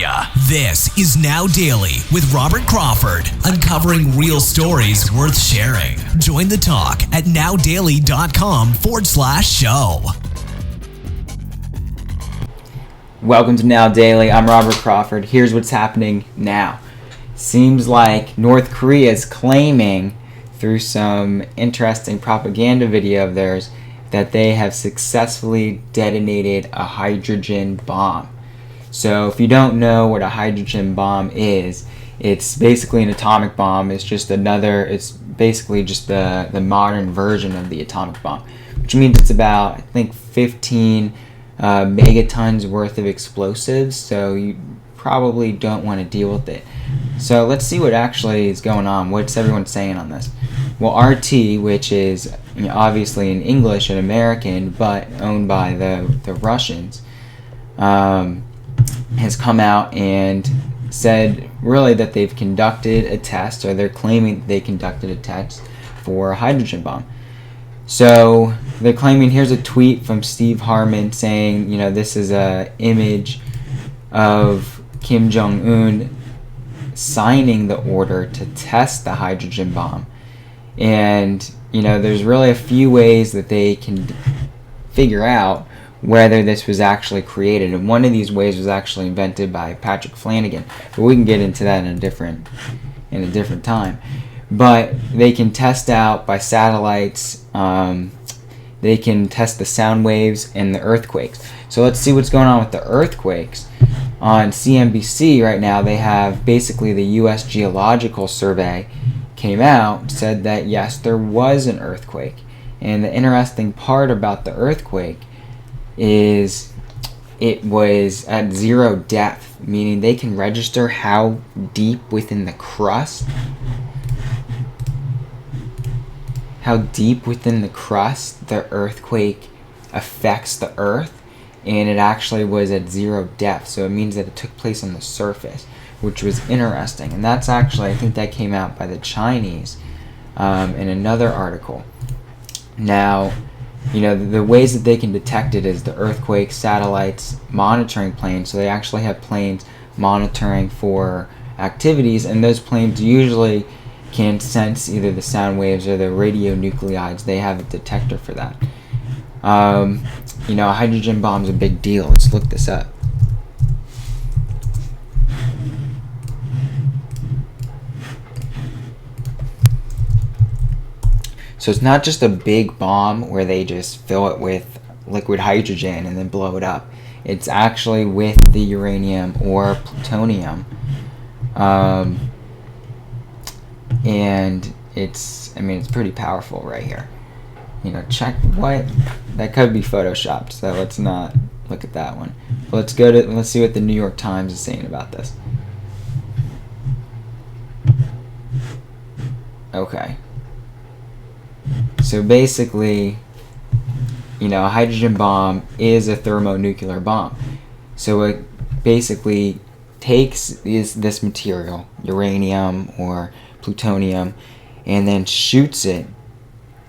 media. This is Now Daily with Robert Crawford, uncovering real stories worth sharing. Join the talk at nowdaily.com/show. Welcome to Now Daily. I'm Robert Crawford. Here's what's happening now. Seems like North Korea is claiming through some interesting propaganda video of theirs that they have successfully detonated a hydrogen bomb. So if you don't know what a hydrogen bomb is, it's basically an atomic bomb. It's basically just the modern version of the atomic bomb, which means it's about, I think, 15 megatons worth of explosives, so you probably don't want to deal with it. So let's see what actually is going on. What's everyone saying on this? Well, RT, which is obviously in English and American, but owned by the Russians, has come out and said really that they've conducted a test, or they're claiming they conducted a test for a hydrogen bomb. So they're claiming, here's a tweet from Steve Harmon saying, this is a image of Kim Jong-un signing the order to test the hydrogen bomb. And, there's really a few ways that they can figure out whether this was actually created. And one of these ways was actually invented by Patrick Flanagan. But we can get into that in a different time. But they can test out by satellites. They can test the sound waves and the earthquakes. So let's see what's going on with the earthquakes. On CNBC right now, they have basically the U.S. Geological Survey came out, said that yes, there was an earthquake. And the interesting part about the earthquake is it was at zero depth, meaning they can register how deep within the crust the earthquake affects the earth, and it actually was at zero depth, so it means that it took place on the surface, which was interesting. And that's actually, I think that came out by the Chinese in another article. Now, the ways that they can detect it is the earthquake satellites monitoring planes. So they actually have planes monitoring for activities, and those planes usually can sense either the sound waves or the radionuclides. They have a detector for that. A hydrogen bomb is a big deal. Let's look this up. So it's not just a big bomb where they just fill it with liquid hydrogen and then blow it up. It's actually with the uranium or plutonium. And it's pretty powerful right here. Check what, that could be photoshopped, so let's not look at that one. But let's see what the New York Times is saying about this. Okay. So basically, a hydrogen bomb is a thermonuclear bomb. So it basically takes this material, uranium or plutonium, and then shoots it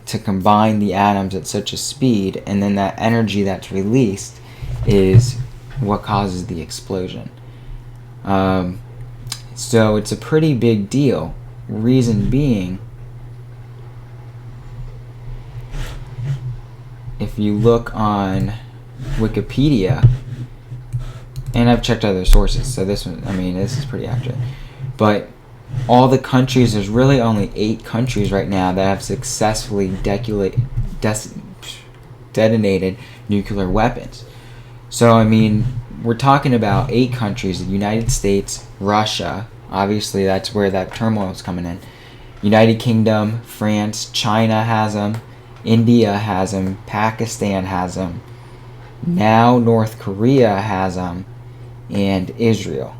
to combine the atoms at such a speed, and then that energy that's released is what causes the explosion. So it's a pretty big deal. Reason being, if you look on Wikipedia, and I've checked other sources, so this is pretty accurate, but all the countries, there's really only 8 countries right now that have successfully detonated nuclear weapons. So, we're talking about 8 countries: the United States, Russia, obviously that's where that turmoil is coming in, United Kingdom, France, China has them, India has them, Pakistan has them, now North Korea has them, and Israel.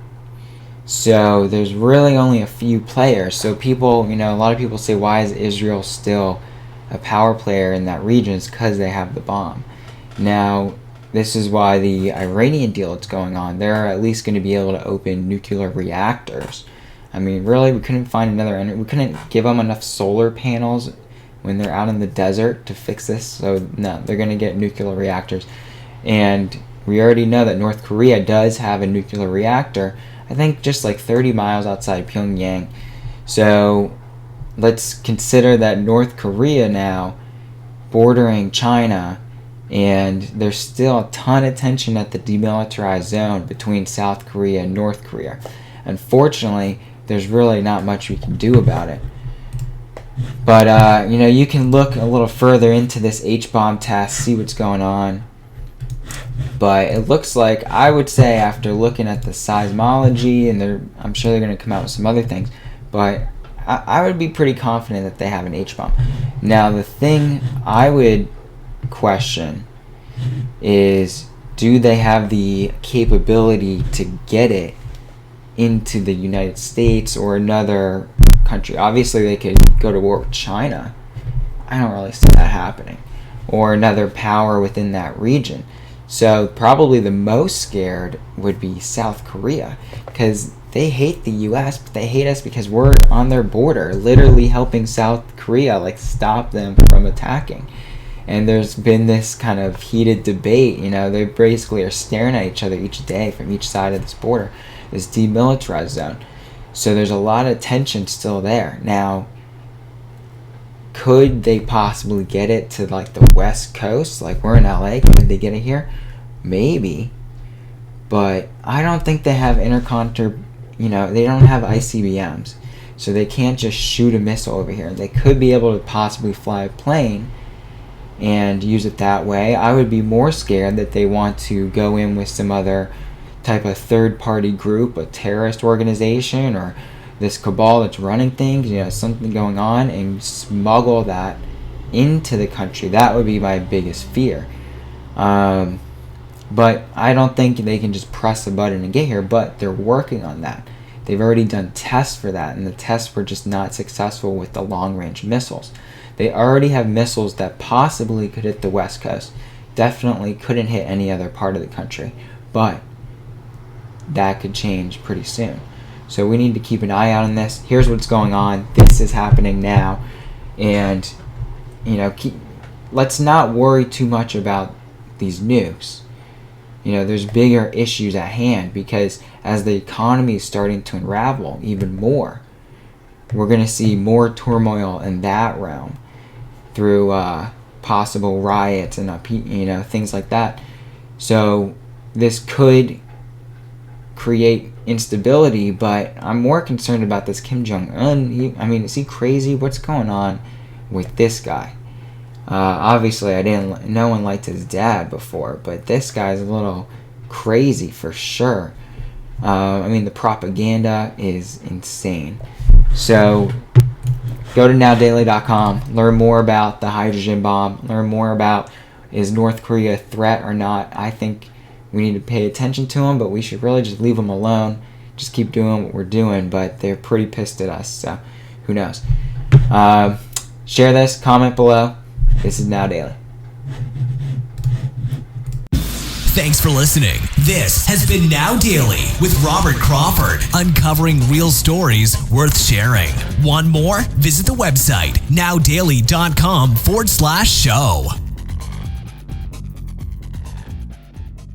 So there's really only a few players. So people, a lot of people say, why is Israel still a power player in that region? It's because they have the bomb. Now, this is why the Iranian deal that's going on, they're at least going to be able to open nuclear reactors. Really, we couldn't find we couldn't give them enough solar panels when they're out in the desert to fix this. So no, they're going to get nuclear reactors. And we already know that North Korea does have a nuclear reactor, I think just like 30 miles outside Pyongyang. So let's consider that North Korea now bordering China, and there's still a ton of tension at the demilitarized zone between South Korea and North Korea. Unfortunately, there's really not much we can do about it. But, you can look a little further into this H-bomb test, see what's going on. But it looks like, I would say, after looking at the seismology, and I'm sure they're going to come out with some other things, but I would be pretty confident that they have an H-bomb. Now, the thing I would question is, do they have the capability to get it into the United States or another country? Obviously, they could go to war with China. I don't really see that happening. Or another power within that region. So probably the most scared would be South Korea, because they hate the U.S., but they hate us because we're on their border, literally helping South Korea stop them from attacking. And there's been this kind of heated debate. They basically are staring at each other each day from each side of this border, this demilitarized zone. So there's a lot of tension still there. Now, could they possibly get it to the West Coast? We're in LA, could they get it here? Maybe. But I don't think they have they don't have ICBMs. So they can't just shoot a missile over here. They could be able to possibly fly a plane and use it that way. I would be more scared that they want to go in with some other type of third-party group, a terrorist organization, or this cabal that's running things, something going on, and smuggle that into the country. That would be my biggest fear. But I don't think they can just press a button and get here, but they're working on that. They've already done tests for that, and the tests were just not successful with the long-range missiles. They already have missiles that possibly could hit the West Coast. Definitely couldn't hit any other part of the country, but that could change pretty soon. So we need to keep an eye out on this. Here's what's going on. This is happening now. And, let's not worry too much about these nukes. There's bigger issues at hand, because as the economy is starting to unravel even more, we're going to see more turmoil in that realm through possible riots and things like that. So this could create instability, but I'm more concerned about this Kim Jong-un. Is he crazy? What's going on with this guy? Obviously, no one liked his dad before, but this guy's a little crazy for sure. The propaganda is insane. So go to nowdaily.com, learn more about the hydrogen bomb, learn more about, is North Korea a threat or not. I think we need to pay attention to them, but we should really just leave them alone. Just keep doing what we're doing, but they're pretty pissed at us, so who knows. Share this, comment below. This is Now Daily. Thanks for listening. This has been Now Daily with Robert Crawford, uncovering real stories worth sharing. Want more? Visit the website nowdaily.com/show.